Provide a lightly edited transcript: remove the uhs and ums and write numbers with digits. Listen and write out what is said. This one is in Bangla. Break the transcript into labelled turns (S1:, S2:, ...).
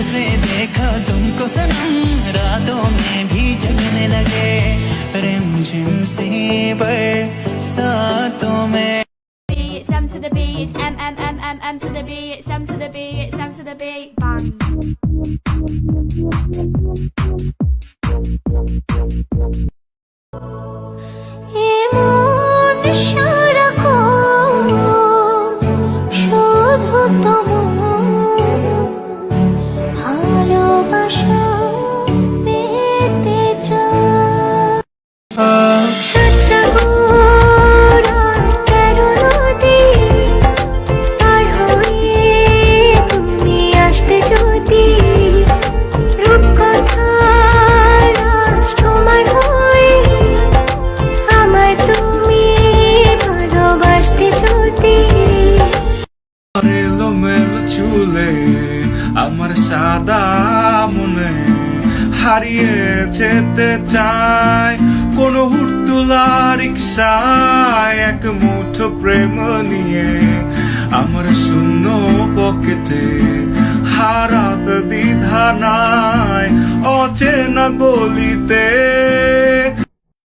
S1: से देखा तुमको सनम, रातों में भी जगने लगे रिमझिम सी बरसातों में।
S2: It's M to the B, it's M M M M M to the B, it's M to the B, it's M to the B, bang.
S3: এমন সারাক্ষণ শুধু তোমার ভালোবাসা পেতে চাই। সাতসাগর তেরো নদী পার হয়ে তুমি আসতে যদি, রূপকথার আজ তোমার হয়ে আমায় তুমি ভালোবাসতে যদি।
S4: এলোমেলো চুলে আমার সাদা মনে হারিয়ে যেতে চায় কোন হুড়তুলা রিক্সায়, এক মুঠো প্রেম নিয়ে আমার শূন্য পকেটে হারাতে দ্বিধা নাই অচেনা গলিতে।